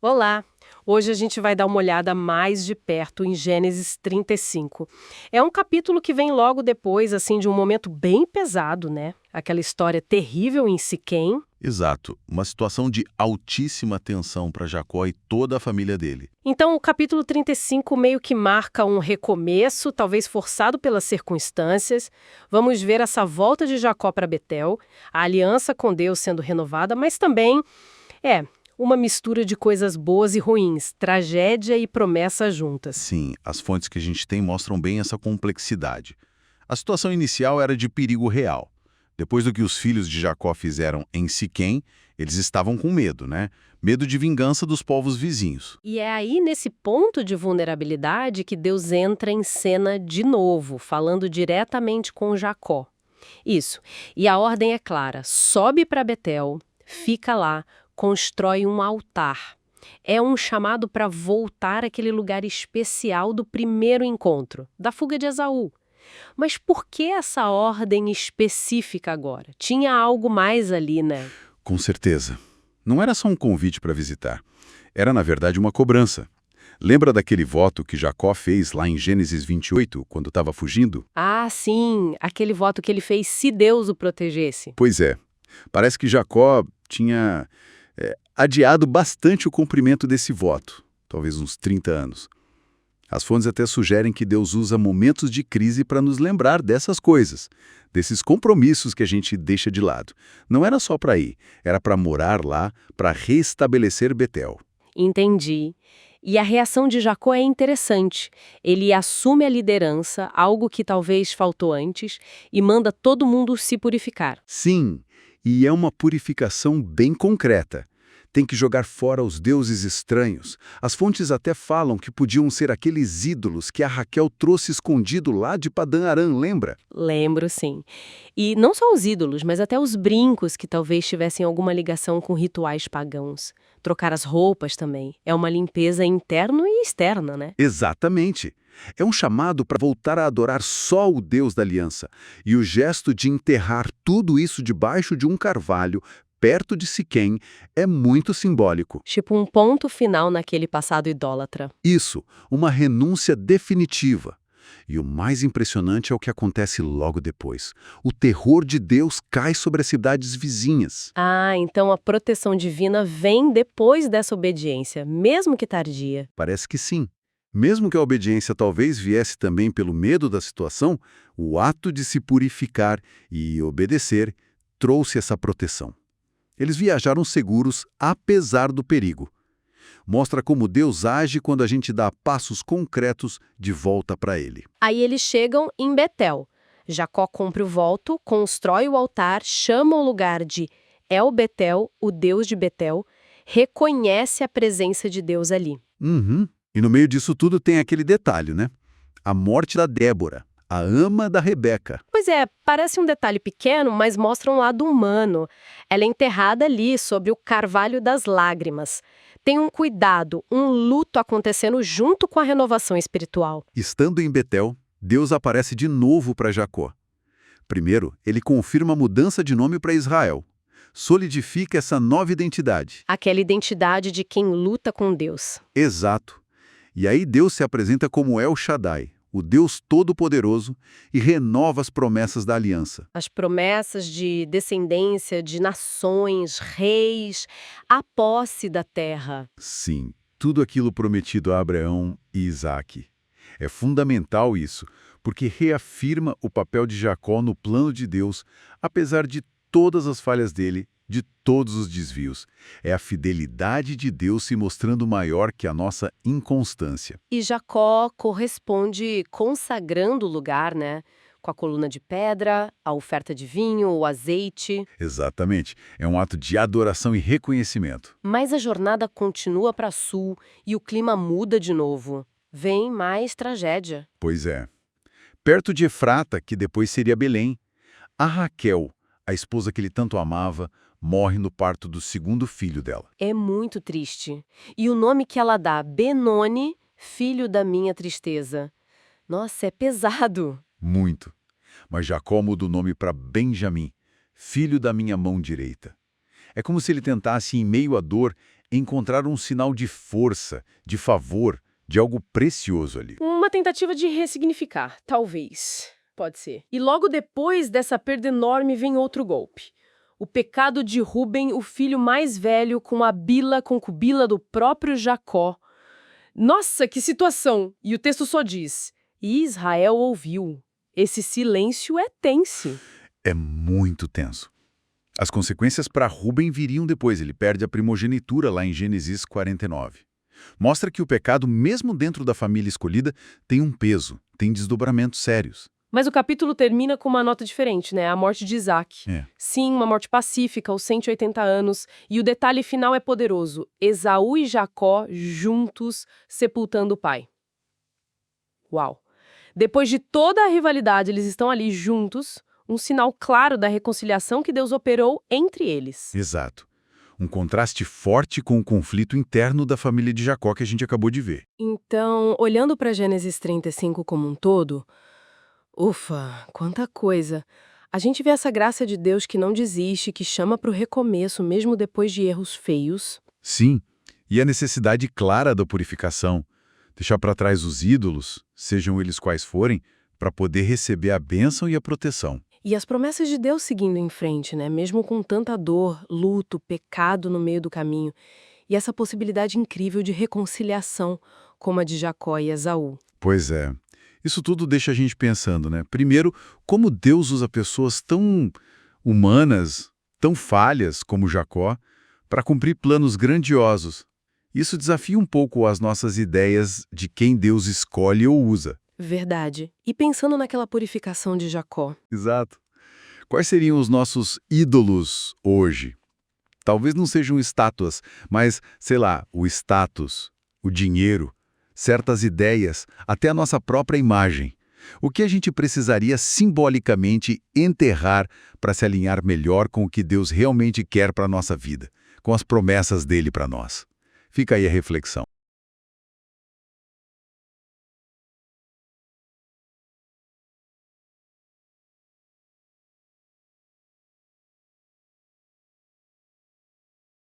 Olá! Hoje a gente vai dar uma olhada mais de perto em Gênesis 35. É um capítulo que vem logo depois, assim, de um momento bem pesado, né? Aquela história terrível em Siquém. Exato, uma situação de altíssima tensão para Jacó e toda a família dele. Então, o capítulo 35 meio que marca um recomeço, talvez forçado pelas circunstâncias. Vamos ver essa volta de Jacó para Betel, a aliança com Deus sendo renovada, mas também é uma mistura de coisas boas e ruins, tragédia e promessa juntas. Sim, as fontes que a gente tem mostram bem essa complexidade. A situação inicial era de perigo real. Depois do que os filhos de Jacó fizeram em Siquém, eles estavam com medo, né? Medo de vingança dos povos vizinhos. E é aí, nesse ponto de vulnerabilidade, que Deus entra em cena de novo, falando diretamente com Jacó. Isso. E a ordem é clara: sobe para Betel, fica lá, constrói um altar. É um chamado para voltar àquele lugar especial do primeiro encontro, da fuga de Esaú. Mas por que essa ordem específica agora? Tinha algo mais ali, né? Com certeza. Não era só um convite para visitar. Era, na verdade, uma cobrança. Lembra daquele voto que Jacó fez lá em Gênesis 28, quando estava fugindo? Ah, sim, aquele voto que ele fez se Deus o protegesse. Pois é. Parece que Jacó tinha adiado bastante o cumprimento desse voto, talvez uns 30 anos. As fontes até sugerem que Deus usa momentos de crise para nos lembrar dessas coisas, desses compromissos que a gente deixa de lado. Não era só para ir, era para morar lá, para restabelecer Betel. Entendi. E a reação de Jacó é interessante. Ele assume a liderança, algo que talvez faltou antes, e manda todo mundo se purificar. Sim, e é uma purificação bem concreta. Tem que jogar fora os deuses estranhos. As fontes até falam que podiam ser aqueles ídolos que a Raquel trouxe escondido lá de Padã Arã, lembra? Lembro, sim. E não só os ídolos, mas até os brincos que talvez tivessem alguma ligação com rituais pagãos. Trocar as roupas também. É uma limpeza interna e externa, né? Exatamente. É um chamado para voltar a adorar só o Deus da aliança. E o gesto de enterrar tudo isso debaixo de um carvalho, perto de Siquém, é muito simbólico. Tipo um ponto final naquele passado idólatra. Isso, uma renúncia definitiva. E o mais impressionante é o que acontece logo depois. O terror de Deus cai sobre as cidades vizinhas. Ah, então a proteção divina vem depois dessa obediência, mesmo que tardia. Parece que sim. Mesmo que a obediência talvez viesse também pelo medo da situação, o ato de se purificar e obedecer trouxe essa proteção. Eles viajaram seguros apesar do perigo. Mostra como Deus age quando a gente dá passos concretos de volta para Ele. Aí eles chegam em Betel. Jacó cumpre o voto, constrói o altar, chama o lugar de El Betel, o Deus de Betel, reconhece a presença de Deus ali. Uhum. E no meio disso tudo tem aquele detalhe, né? A morte da Débora, a ama da Rebeca. Pois é, parece um detalhe pequeno, mas mostra um lado humano. Ela é enterrada ali, sobre o carvalho das lágrimas. Tem um cuidado, um luto acontecendo junto com a renovação espiritual. Estando em Betel, Deus aparece de novo para Jacó. Primeiro, ele confirma a mudança de nome para Israel. Solidifica essa nova identidade. Aquela identidade de quem luta com Deus. Exato. E aí Deus se apresenta como El Shaddai, o Deus Todo-Poderoso, e renova as promessas da aliança. As promessas de descendência, de nações, reis, a posse da terra. Sim, tudo aquilo prometido a Abraão e Isaque. É fundamental isso, porque reafirma o papel de Jacó no plano de Deus, apesar de todas as falhas dele, de todos os desvios. É a fidelidade de Deus se mostrando maior que a nossa inconstância. E Jacó corresponde consagrando o lugar, né? Com a coluna de pedra, a oferta de vinho, o azeite. Exatamente. É um ato de adoração e reconhecimento. Mas a jornada continua para sul e o clima muda de novo. Vem mais tragédia. Pois é. Perto de Efrata, que depois seria Belém, a Raquel, a esposa que ele tanto amava, morre no parto do segundo filho dela. É muito triste. E o nome que ela dá, Benoni, filho da minha tristeza. Nossa, é pesado. Muito. Mas Jacó muda o nome para Benjamim, filho da minha mão direita. É como se ele tentasse, em meio à dor, encontraram um sinal de força, de favor, de algo precioso ali. Uma tentativa de ressignificar, talvez. Pode ser. E logo depois dessa perda enorme vem outro golpe. O pecado de Rúben, o filho mais velho, com a Bila, concubila do próprio Jacó. Nossa, que situação! E o texto só diz: e Israel ouviu. Esse silêncio é tenso. É muito tenso. As consequências para Rúben viriam depois, ele perde a primogenitura lá em Gênesis 49. Mostra que o pecado, mesmo dentro da família escolhida, tem um peso, tem desdobramentos sérios. Mas o capítulo termina com uma nota diferente, né? A morte de Isaac. É. Sim, uma morte pacífica, aos 180 anos. E o detalhe final é poderoso. Esaú e Jacó juntos sepultando o pai. Uau! Depois de toda a rivalidade, eles estão ali juntos, um sinal claro da reconciliação que Deus operou entre eles. Exato. Um contraste forte com o conflito interno da família de Jacó que a gente acabou de ver. Então, olhando para Gênesis 35 como um todo, ufa, quanta coisa! A gente vê essa graça de Deus que não desiste, que chama para o recomeço, mesmo depois de erros feios. Sim, e a necessidade clara da purificação. Deixar para trás os ídolos, sejam eles quais forem, para poder receber a bênção e a proteção. E as promessas de Deus seguindo em frente, né? Mesmo com tanta dor, luto, pecado no meio do caminho. E essa possibilidade incrível de reconciliação, como a de Jacó e Esaú. Pois é. Isso tudo deixa a gente pensando, né? Primeiro, como Deus usa pessoas tão humanas, tão falhas como Jacó, para cumprir planos grandiosos. Isso desafia um pouco as nossas ideias de quem Deus escolhe ou usa. Verdade. E pensando naquela purificação de Jacó. Exato. Quais seriam os nossos ídolos hoje? Talvez não sejam estátuas, mas, sei lá, o status, o dinheiro, certas ideias, até a nossa própria imagem. O que a gente precisaria simbolicamente enterrar para se alinhar melhor com o que Deus realmente quer para a nossa vida, com as promessas dele para nós? Fica aí a reflexão.